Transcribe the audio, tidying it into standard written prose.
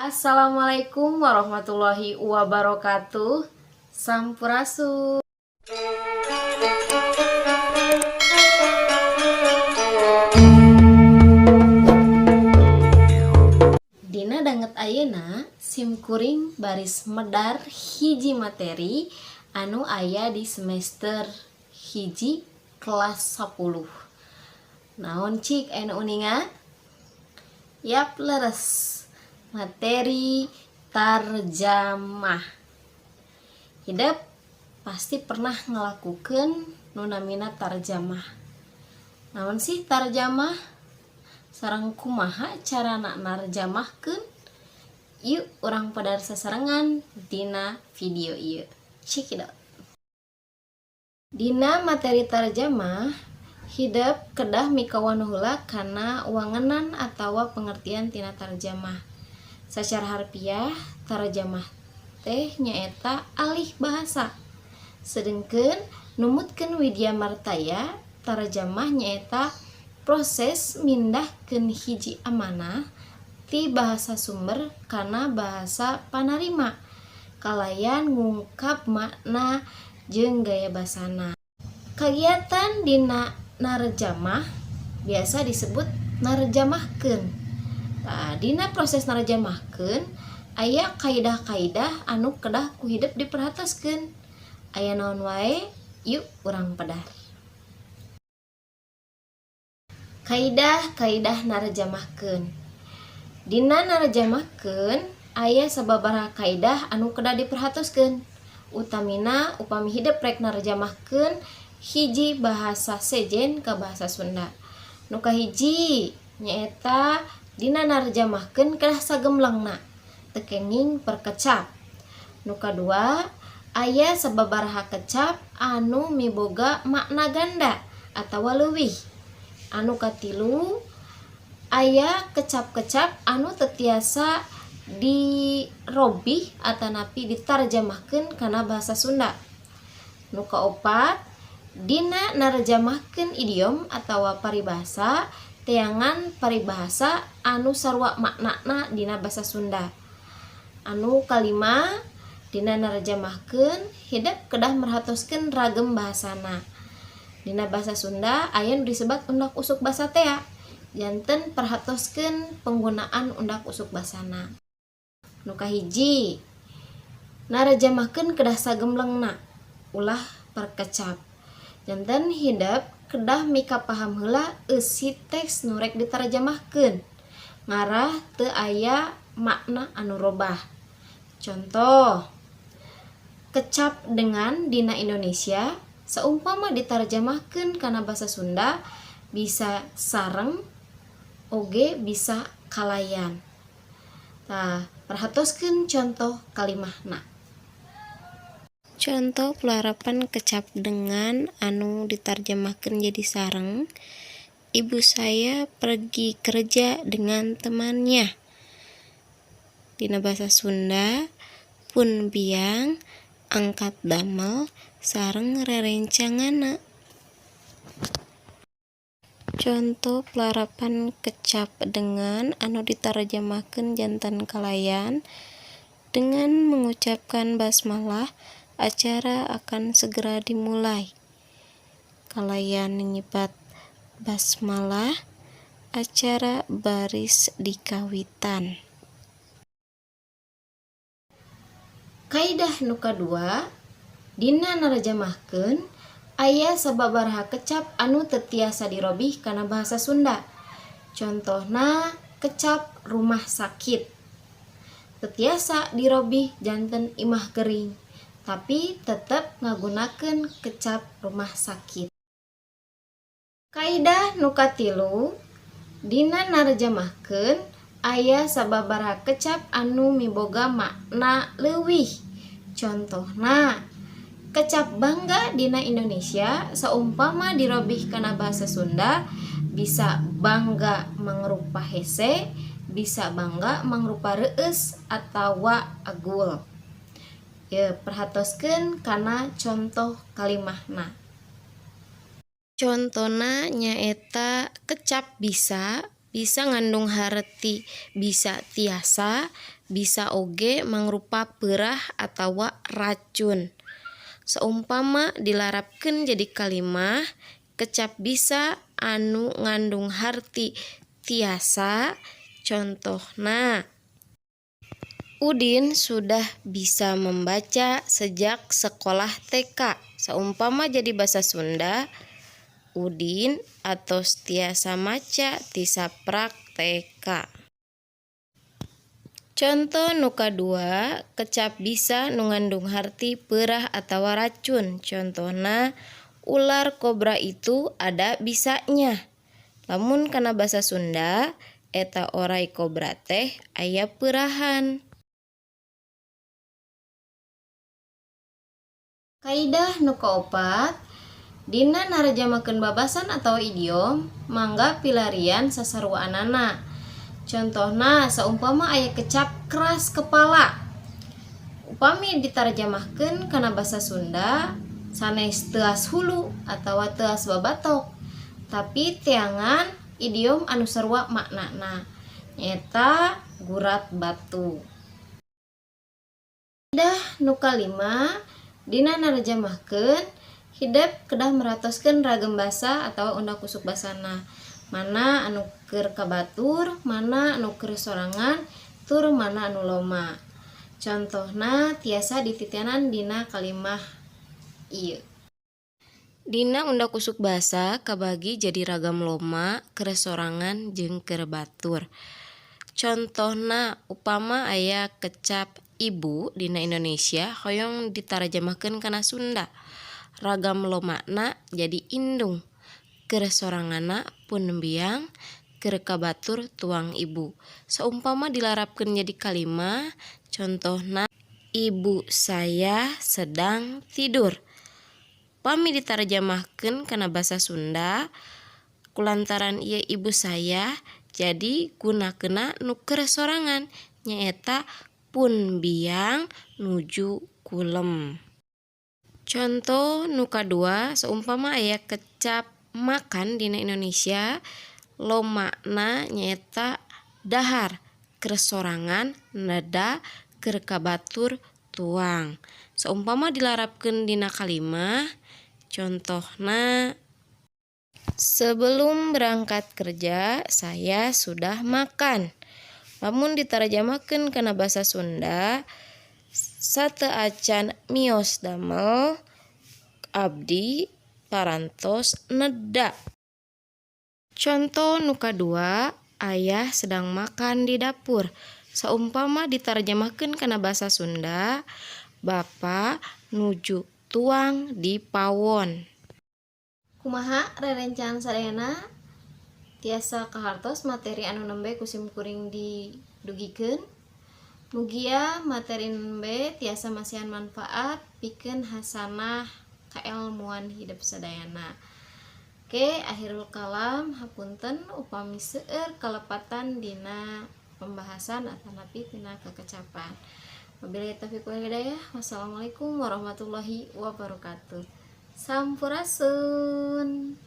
Assalamualaikum warahmatullahi wabarakatuh. Sampurasun. Dina danget ayeuna simkuring baris medar hiji materi anu aya di semester hiji kelas 10. Naon cik anu uninga? Yap leres. Materi tarjamah. Hidup pasti pernah ngelakukan nu namina tarjamah. Naon sih tarjamah? Sareng kumaha carana narjamahkeun? Yuk urang padar sasarengan dina video ieu. Cekidot. Dina materi tarjamah, hidup kedah mikawan heula kana wangenan atawa pengertian tina tarjamah. Sacara harfiah, tarjamah teh nyaeta alih bahasa. Sedengkeun numutkeun Widya Martaya, tarjamah nyaeta proses mindahkeun hiji amanah ti bahasa sumber kana bahasa panarima kalayan ngungkap makna jeung gaya basana. Kagiatan dina narjamah biasa disebut narjamahkeun. Dina proses narjamahkeun aya kaidah-kaidah anu kedah ku hidup diperhatoskeun. Aya naon wae? Yuk urang pedar. Kaidah-kaidah narjamahkeun. Dina narjamahkeun aya sababaraha kaidah anu kedah diperhatoskeun. Utamina upami hidup rek narjamahkeun hiji bahasa sejen ka bahasa Sunda. Nu kahiji nyaeta dina narjamahkeun kedah sagemlengna teu kenging perkecap. Nu kadua aya sababaraha kecap anu miboga makna ganda atawa leuwih. Anu katilu aya kecap-kecap anu teu tiasa dirobih atanapi ditarjamahkeun kana bahasa Sunda. Nu kaopat dina narjamahkeun idiom atawa paribahasa teangan paribahasa anu sarua maknana dina bahasa Sunda. Anu kalima dina narjamahkeun hidup kedah merhatoskeun ragem bahasana. Dina bahasa Sunda aya nu disebat undak usuk basa tea. Janten perhatoskeun penggunaan undak usuk basana. Nu kahiji narjamahkeun kedah sagemlengna ulah perkecap. Janten hidup kedah mika paham heula eusi teks nu rek ditarjamahkeun. Ngarah teu aya makna anu robah. Contoh, kecap dengan dina Indonesia seumpama ditarjamahkeun kana bahasa Sunda bisa sareng oge bisa kalayan. Perhatoskeun contoh kalimahna. Contoh pelarapan kecap dengan anu ditarjemahkan jadi sareng. Ibu saya pergi kerja dengan temannya. Dina bahasa Sunda pun biang angkat damel sareng rerencanganna. Contoh pelarapan kecap dengan anu ditarjemahkan jantan kalayan dengan mengucapkan basmalah acara akan segera dimulai. Kalayan nyibat basmalah acara baris dikawitan. Kaidah nu kadua dina narjamahkeun aya sababaraha kecap anu teu tiasa dirobih kana bahasa Sunda. Contohna kecap rumah sakit. Teu tiasa dirobih janten imah gering, tapi tetep ngagunakeun kecap rumah sakit. Kaidah nu katilu dina narjamahkeun aya sababaraha kecap anu miboga makna leuwih. Contohna kecap bangga dina Indonesia saumpama dirobih kana bahasa Sunda bisa bangga mangrupa hese, bisa bangga mangrupa reueus atawa agul. Perhatoskeun kana contoh kalimahna. Contona nyaeta kecap bisa ngandung harti bisa tiasa, bisa oge mangrupa peurah atawa racun. Seumpama dilarapkeun jadi kalimah kecap bisa anu ngandung harti tiasa. Contohna, Udin sudah bisa membaca sejak sekolah TK. Seumpama jadi bahasa Sunda, Udin atau tiasa maca ti saprak TK. Contoh nu kadua, kecap bisa nu ngandung harti peurah atawa racun. Contohna, ular kobra itu ada bisanya. Lamun kana bahasa Sunda, eta oray kobra teh aya peurahan. Kaidah nu kaopat, dina narjamakeun babasan atau idiom mangga pilarian sasaruaanana. Contohna, seumpama aya kecap keras kepala, upami ditarjamahkeun kana basa Sunda sanes teuas hulu atawa teuas babatok, tapi teangan idiom anu sarua maknana nyaeta gurat batu. Kaidah nu kalima, dina narjamahkeun hidep kedah meratoskeun ragam basa atawa unda kusuk basana. Mana anu keur kabatur, mana anu keur sorangan, tur mana anu loma. Contohna tiasa dititianan dina kalimah ieu. Dina unda kusuk basa kabagi jadi ragam loma, keur sorangan jeung keur batur. Contohna upama aya kecap ibu dina Indonesia hoyong ditarjamahkeun kana Sunda. Ragam lomana jadi indung. Keur soranganna pun biang, keur kabatur tuang ibu. Seumpama dilarapkeun jadi kalimah, contohna ibu saya sedang tidur. Pami ditarjamahkeun kana basa Sunda, kulantaran ieu ibu saya, jadi gunakeunna nu keur sorangan nyaeta pun biang nuju kulem. Contoh nu kadua, seumpama aya kecap makan dina Indonesia, lomana nyaeta dahar, keur sorangan neda, keur kabatur tuang. Seumpama dilarapkeun dina kalimah, contohna sebelum berangkat kerja saya sudah makan. Lamun ditarjamahkeun kana basa Sunda, sateu acan miyos damel abdi parantos neda. Contoh nu kadua, ayah sedang makan di dapur. Saumpama ditarjamahkeun kana basa Sunda, bapa nuju tuang di pawon. Kumaha rerencan sadayana? Tiasa kahartos materi anu nembe kusim kuring didugikeun. Mugia materi nembe tiasa masihan manfaat pikeun hasanah kailmuan hidup sadayana. Oke, akhirul kalam, hapunten upami seueur kalepatan dina pembahasan atanapi tina kekecapan. Wabillahi taufiq wal hidayah. Wassalamualaikum warahmatullahi wabarakatuh. Sampurasun.